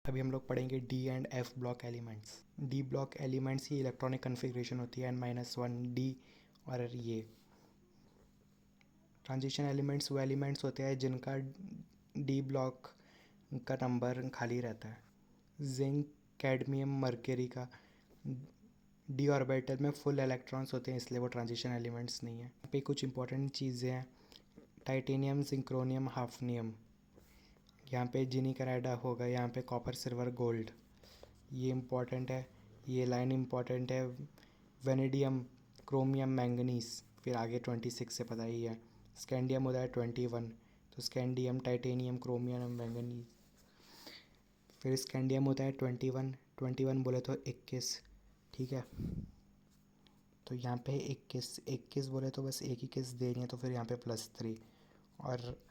अभी हम लोग पढ़ेंगे D and F block elements. D block elements की इलेक्ट्रॉनिक कन्फिग्रेशन होती है n-1 डी। और ये ट्रांजिशन एलिमेंट्स वो एलिमेंट्स होते हैं जिनका डी ब्लॉक का नंबर खाली रहता है। जिंक, कैडमियम, मर्करी का डी ऑर्बिटल में फुल इलेक्ट्रॉन्स होते हैं, इसलिए वो ट्रांजिशन एलिमेंट्स नहीं है। यहाँ पे कुछ इंपॉर्टेंट चीज़ें हैं। Titanium, zirconium, hafnium. यहाँ पे जिनी कनाडा होगा, यहाँ पे कॉपर, सिल्वर, गोल्ड। ये इम्पॉर्टेंट है, ये लाइन इम्पॉर्टेंट है। वेनेडियम, क्रोमियम, मैंगनीज, फिर आगे 26 से पता ही है। स्कैंडियम होता है 21, तो स्कैंडियम, टाइटेनियम, क्रोमियम, मैंगनीज। फिर स्कैंडियम होता है 21 बोले तो 21, ठीक है। तो यहाँ पे 21 बोले तो बस एक ही किस देंगे, तो फिर यहाँ पे +3। और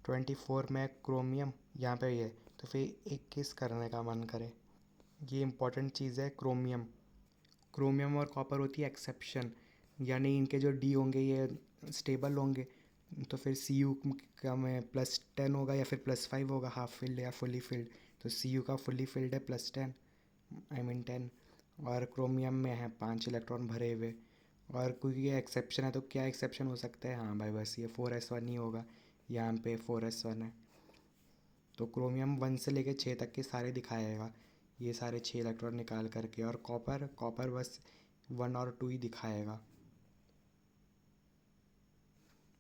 24 में क्रोमियम, यहाँ पे ये, तो फिर 21 करने का मन करे। ये इम्पॉर्टेंट चीज़ है क्रोमियम। क्रोमियम और कॉपर होती है एक्सेप्शन, यानी इनके जो डी होंगे ये स्टेबल होंगे, तो फिर सी यू का में +10 होगा या फिर +5 होगा, हाफ फिल्ड या फुली फिल्ड। तो सी यू का फुली फिल्ड है +10, आई मीन 10। और क्रोमियम में है 5 इलेक्ट्रॉन भरे हुए। और क्योंकि ये एक्सेप्शन है तो क्या एक्सेप्शन हो सकता है, हाँ भाई बस ये 4s1 ही होगा, यहाँ पे 4s1 है। तो क्रोमियम 1 से लेकर 6 तक के सारे दिखाएगा, ये सारे 6 इलेक्ट्रॉन निकाल करके। और कॉपर बस 1 और 2 ही दिखाएगा।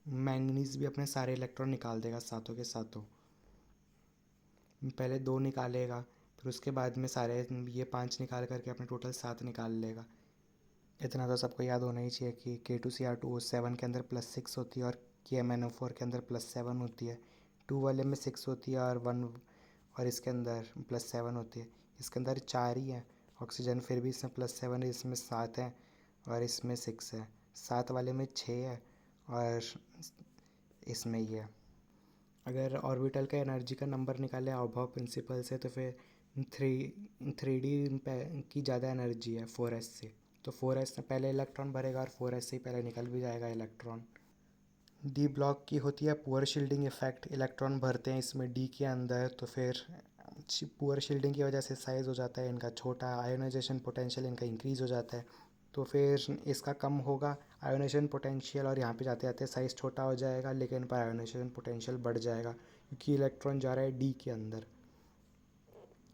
मैंगनीज भी अपने सारे इलेक्ट्रॉन निकाल देगा सातों के सातों। पहले 2 निकालेगा, फिर उसके बाद में सारे ये 5 निकाल करके अपने टोटल 7 निकाल लेगा। इतना तो सबको याद होना ही चाहिए कि K2Cr2O7 के अंदर +6 होती है और KMnO4 के अंदर +7 होती है। 2 वाले में 6 होती है और 1 और इसके अंदर +7 होती है। इसके अंदर 4 ही है ऑक्सीजन, फिर भी इसमें +7 है, इसमें 7 है और इसमें 6 है। 7 वाले में 6 है और इसमें ये है। अगर ऑर्बिटल का एनर्जी का नंबर निकाले अबॉव प्रिंसिपल से, तो फिर थ्री डी की ज़्यादा एनर्जी है 4s से। तो 4s से पहले इलेक्ट्रॉन भरेगा और 4s से ही पहले निकल भी जाएगा इलेक्ट्रॉन। डी ब्लॉक की होती है पुअर शील्डिंग इफेक्ट। इलेक्ट्रॉन भरते हैं इसमें डी के अंदर, तो फिर पुअर शील्डिंग की वजह से साइज़ हो जाता है इनका छोटा, आयोनाइजेशन पोटेंशियल इनका इंक्रीज़ हो जाता है। तो फिर इसका कम होगा आयोनाइजेशन पोटेंशियल और यहाँ पे जाते जाते साइज़ छोटा हो जाएगा, लेकिन पर आयोनाइजेशन पोटेंशियल बढ़ जाएगा क्योंकि इलेक्ट्रॉन जा रहा है डी के अंदर।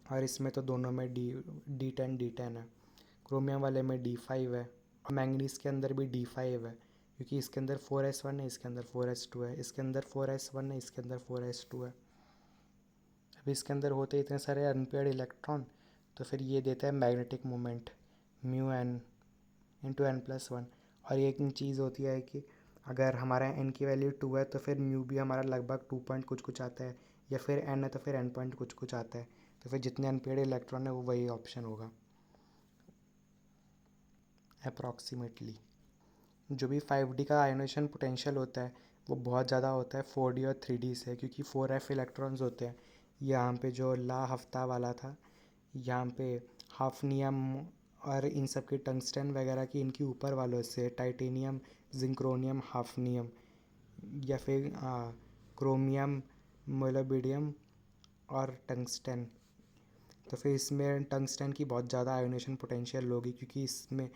और इसमें तो दोनों में D10 है। क्रोमियम वाले में D5 है और मैंगनीज के अंदर भी D5 है, क्योंकि इसके अंदर 4s1 है, इसके अंदर 4s2 है, इसके अंदर 4s1 है, इसके अंदर 4s2 है। अब इसके अंदर होते इतने सारे अनपेयर्ड इलेक्ट्रॉन, तो फिर ये देता है मैग्नेटिक मोमेंट μn × n+1। और एक चीज़ होती है कि अगर हमारा n की वैल्यू 2 है तो फिर म्यू भी हमारा लगभग 2 पॉइंट कुछ कुछ आता है, या फिर n है तो फिर n पॉइंट कुछ कुछ आता है। तो फिर जितने अनपेयर्ड इलेक्ट्रॉन है वो वही ऑप्शन होगा अप्रॉक्सीमेटली। जो भी 5D का आयोनाइजेशन पोटेंशियल होता है वो बहुत ज़्यादा होता है 4D और 3D से, क्योंकि 4f इलेक्ट्रॉन्स होते हैं। यहाँ पे जो ला हफ्ता वाला था, यहाँ पे हाफनियम और इन सब की टंगस्टन वगैरह की इनकी ऊपर वालों से टाइटेनियम, जिंक्रोनियम, हाफनियम, या फिर क्रोमियम, मोलिब्डेनम और टंगस्टन। तो फिर इसमें टंगस्टन की बहुत ज़्यादा आयोनाइजेशन पोटेंशियल होगी, क्योंकि इसमें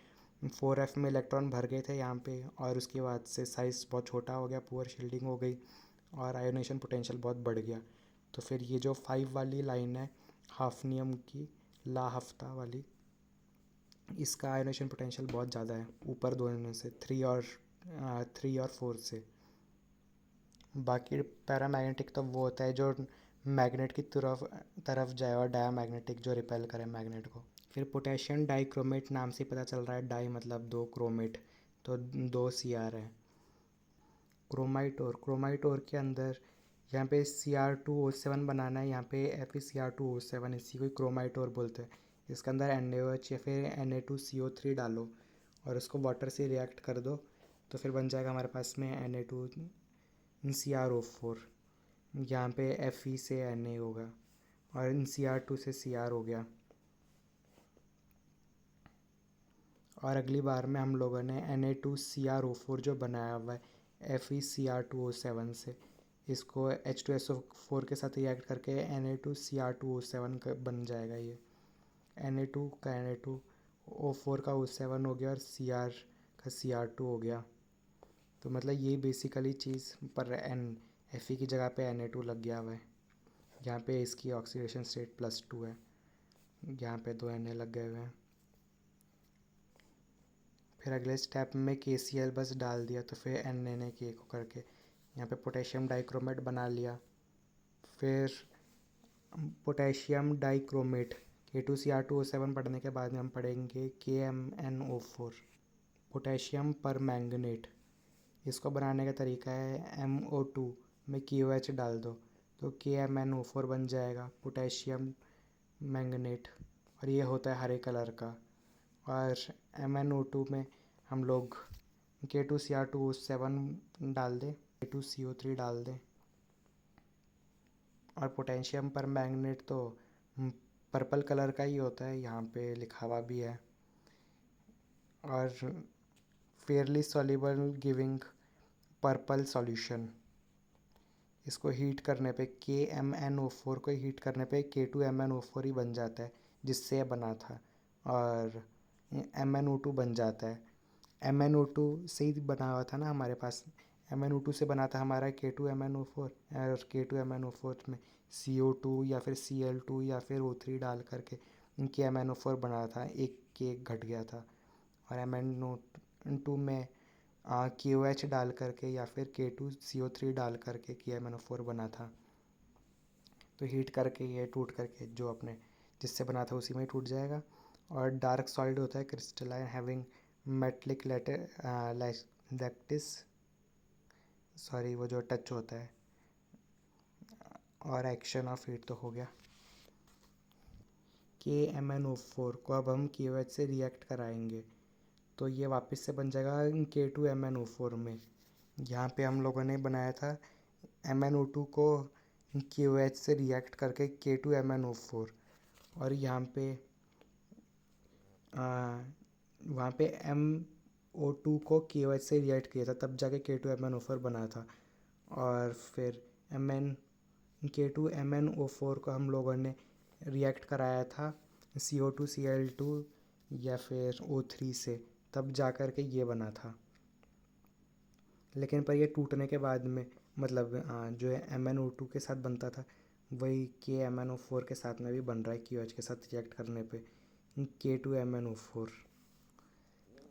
4f में इलेक्ट्रॉन भर गए थे यहाँ पे, और उसके बाद से साइज़ बहुत छोटा हो गया, पुअर शील्डिंग हो गई और आयोनाइजेशन पोटेंशियल बहुत बढ़ गया। तो फिर ये जो 5 वाली लाइन है हाफनियम की, ला हफ्ता वाली, इसका आयोनाइजेशन पोटेंशियल बहुत ज़्यादा है ऊपर दोनों से, 3 और 4 से। बाकी पैरामैग्नेटिक तो वो होता है जो मैग्नेट की तरफ जाए, और डायामैग्नेटिक जो रिपेल करे मैग्नेट को। फिर पोटेशियम डाइक्रोमेट नाम से पता चल रहा है, डाई मतलब 2, क्रोमेट तो 2 Cr है। क्रोमाइट और के अंदर यहाँ पे Cr2O7 बनाना है, यहाँ पे FeCr2O7, इसी को क्रोमाइट और बोलते हैं। इसके अंदर NaOH या फिर Na2CO3 डालो और उसको वाटर से रिएक्ट कर दो, तो फिर बन जाएगा हमारे पास में Na2CrO4। यहाँ पे Fe से Na होगा और Cr2 से Cr हो गया। और अगली बार में हम लोगों ने Na2CrO4 जो बनाया हुआ है FeCr2O7 से, इसको H2SO4 के साथ रिएक्ट करके Na2Cr2O7 बन जाएगा। ये Na2 का Na2O4 का O7 हो गया और Cr का Cr2 हो गया। तो मतलब ये बेसिकली चीज़ पर Fe की जगह पे Na2 लग गया हुआ है। यहाँ पे इसकी ऑक्सीडेशन स्टेट +2 है, यहाँ पे 2 Na लग गए हुए हैं। फिर अगले स्टेप में KCl बस डाल दिया, तो फिर NaK को करके यहाँ पे पोटेशियम डाइक्रोमेट बना लिया। फिर पोटेशियम डाइक्रोमेट K2Cr2O7 पढ़ने के बाद में हम पढ़ेंगे KMnO4 पोटेशियम पर मैंगनेट। इसको बनाने का तरीका है MO2 में KOH डाल दो तो KMnO4 बन जाएगा, पोटेशियम मैंगनेट, और ये होता है हरे कलर का। और MnO2 में हम लोग K2Cr2O7 डाल दें, K2CO3 डाल दें। और पोटेशियम पर मैंगनेट तो पर्पल कलर का ही होता है, यहाँ पे लिखा हुआ भी है। और Fairlie soluble giving purple solution. इसको हीट करने पे KMnO4 को हीट करने पे K2MnO4 ही बन जाता है, जिससे बना था, और MnO2 बन जाता है। MnO2 से ही बना हुआ था ना हमारे पास, MnO2 से बना था हमारा K2MnO4, और K2MnO4 में CO2 या फिर Cl2 या फिर O3 डाल करके KMnO4 बना था, एक K घट गया था। और MnO2 में KOH डाल करके या फिर K2CO3 डाल करके KMnO4 बना था। तो हीट करके ये टूट करके जो अपने जिससे बना था उसी में ही टूट जाएगा। और डार्क सॉलिड होता है crystalline having metallic lattice, sorry वो जो टच होता है, और एक्शन ऑफ हीट तो हो गया। KMnO4 को अब हम KOH से रिएक्ट कराएंगे तो ये वापस से बन जाएगा K2MnO4 में। यहाँ पे हम लोगों ने बनाया था MnO2 को KOH से रिएक्ट करके K2MnO4, और यहाँ पे वहाँ पे MO2 को KOH से रिएक्ट किया था, तब जाके K2MnO4 बना था। और फिर K2MnO4 को हम लोगों ने रिएक्ट कराया था CO2 Cl2 या फिर O3 से, तब जा कर के ये बना था। लेकिन पर ये टूटने के बाद में मतलब जो MnO2 के साथ बनता था वही KMnO4 के साथ में भी बन रहा है KOH के साथ रिएक्ट करने पे K2MnO4।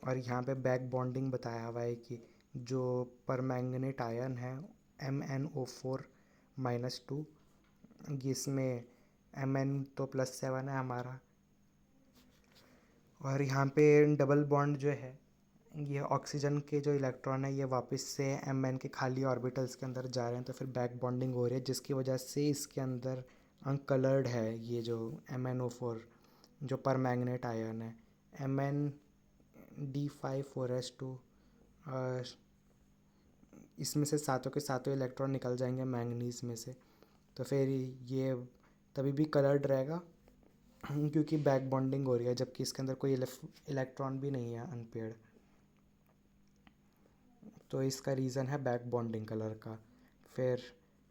और यहाँ पे बैक बॉन्डिंग बताया हुआ है कि जो परमैंगनेट आयन है MnO4-2, जिसमें Mn तो +7 है हमारा, और यहाँ पे डबल बॉन्ड जो है ये ऑक्सीजन के जो इलेक्ट्रॉन है ये वापस से Mn के खाली ऑर्बिटल्स के अंदर जा रहे हैं, तो फिर बैक बॉन्डिंग हो रही है, जिसकी वजह से इसके अंदर अनकलर्ड है ये जो MnO4 जो परमैंगनेट आयन है MnD5 4s2। और इसमें से सातों के सातों इलेक्ट्रॉन निकल जाएंगे मैंगनीज में से, तो फिर ये तभी भी कलर्ड रहेगा क्योंकि बैक बॉन्डिंग हो रही है, जबकि इसके अंदर कोई इलेक्ट्रॉन भी नहीं है अनपेयर्ड। तो इसका रीज़न है बैक बॉन्डिंग कलर का। फिर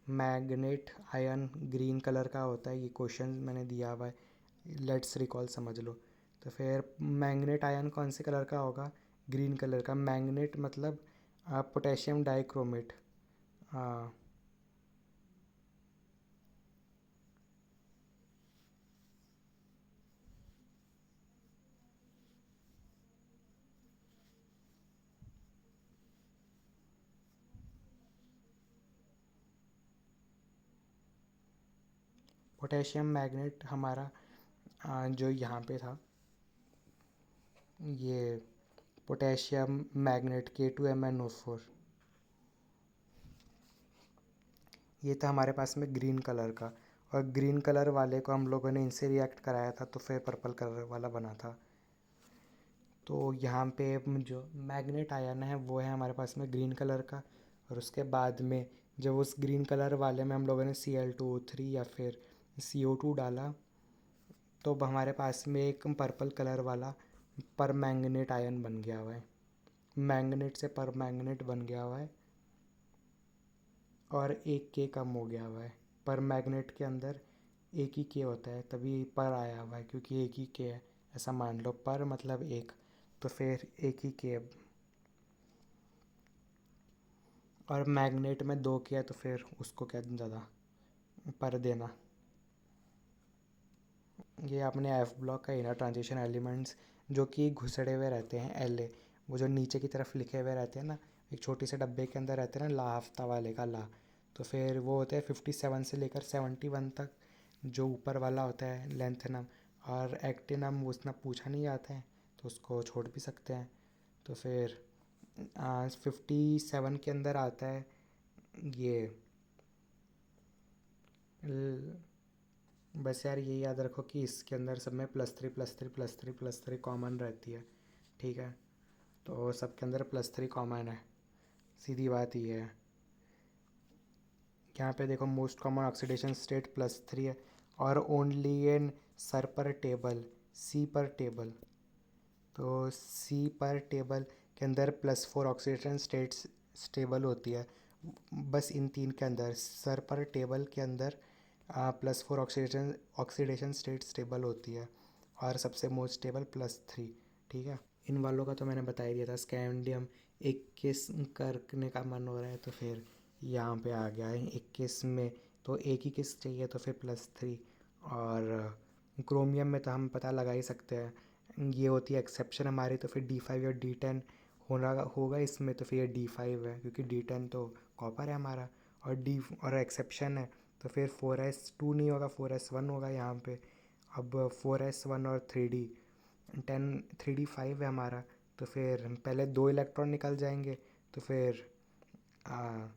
मैग्नेट आयन ग्रीन कलर का होता है, ये क्वेश्चन मैंने दिया हुआ है, लेट्स रिकॉल समझ लो। तो फिर मैग्नेट आयन कौन से कलर का होगा? ग्रीन कलर का। मैग्नेट मतलब पोटेशियम डाइक्रोमेट। पोटेशियम मैग्नेट हमारा जो यहाँ पे था ये पोटेशियम मैग्नेट K2MnO4, ये था हमारे पास में ग्रीन कलर का। और ग्रीन कलर वाले को हम लोगों ने इनसे रिएक्ट कराया था तो फिर पर्पल कलर वाला बना था। तो यहाँ पे जो मैग्नेट आयन है वो है हमारे पास में ग्रीन कलर का, और उसके बाद में जब उस ग्रीन कलर वाले में हम लोगों ने Cl2O3 या फिर CO2 डाला तो अब हमारे पास में एक पर्पल कलर वाला परमैंगनेट आयन बन गया हुआ है, मैंगनेट से परमैंगनेट बन गया हुआ है। और एक के कम हो गया हुआ है। पर मैग्नेट के अंदर एक ही के होता है, तभी पर आया हुआ है, क्योंकि एक ही के है। ऐसा मान लो, पर मतलब एक, तो फिर एक ही के। और मैग्नेट में दो के है, तो फिर उसको क्या ज़्यादा पर देना। ये अपने एफ ब्लॉक का इनर ट्रांजिशन एलिमेंट्स जो कि घुसड़े हुए रहते हैं, एल ए, वो जो नीचे की तरफ लिखे हुए रहते हैं ना, एक छोटी से डब्बे के अंदर रहते हैं ना, ला हफ्ता वाले का ला। तो फिर वो होते हैं 57 से लेकर 71 तक, जो ऊपर वाला होता है लेंथनम। और एक्टिनम वो उतना पूछा नहीं जाता है, तो उसको छोड़ भी सकते हैं। तो फिर 57 के अंदर आता है ये बस यार ये याद रखो कि इसके अंदर सब में +3 कॉमन रहती है, ठीक है। तो सबके अंदर +3 कॉमन है, सीधी बात ये है। यहाँ पे देखो मोस्ट कॉमन ऑक्सीडेशन स्टेट +3 है, और ओनली इन सर पर टेबल, सी पर टेबल। तो सी पर टेबल के अंदर +4 ऑक्सीडेशन स्टेट्स स्टेबल होती है। बस इन तीन के अंदर, सर पर टेबल के अंदर +4 ऑक्सीडेशन स्टेट स्टेबल होती है, और सबसे मोस्ट स्टेबल +3, ठीक है। इन वालों का तो मैंने बता ही दिया था। स्कैंडियम 21 करने का मन हो रहा है, तो फिर यहाँ पे आ गया है 21 में, तो एक ही किस चाहिए, तो फिर +3। और क्रोमियम में तो हम पता लगा ही सकते हैं, ये होती है एक्सेप्शन हमारी, तो फिर D5 या D10 होना होगा इसमें, तो फिर ये D5 है, क्योंकि D10 तो कॉपर है हमारा। और एक्सेप्शन है, तो फिर 4s2 नहीं होगा, 4s1 होगा यहाँ पे। अब 4s1 और 3d5 है हमारा, तो फिर पहले 2 इलेक्ट्रॉन निकल जाएंगे। तो फिर आ,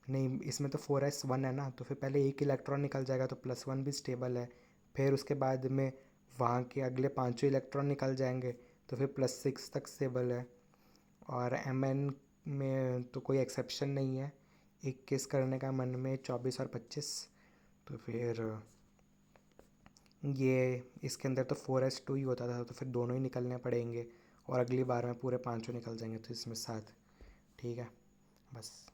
नहीं, इसमें तो 4s1 है ना, तो फिर पहले एक इलेक्ट्रॉन निकल जाएगा, तो +1 भी स्टेबल है। फिर उसके बाद में वहाँ के अगले पाँचों इलेक्ट्रॉन निकल जाएंगे, तो फिर +6 तक स्टेबल है। और Mn में तो कोई एक्सेप्शन नहीं है, 21 करने का मन में 24 और 25, तो फिर ये इसके अंदर तो 4s2 ही होता था, तो फिर दोनों ही निकलने पड़ेंगे, और अगली बार में पूरे पाँचों निकल जाएंगे, तो इसमें 7, ठीक है। बस।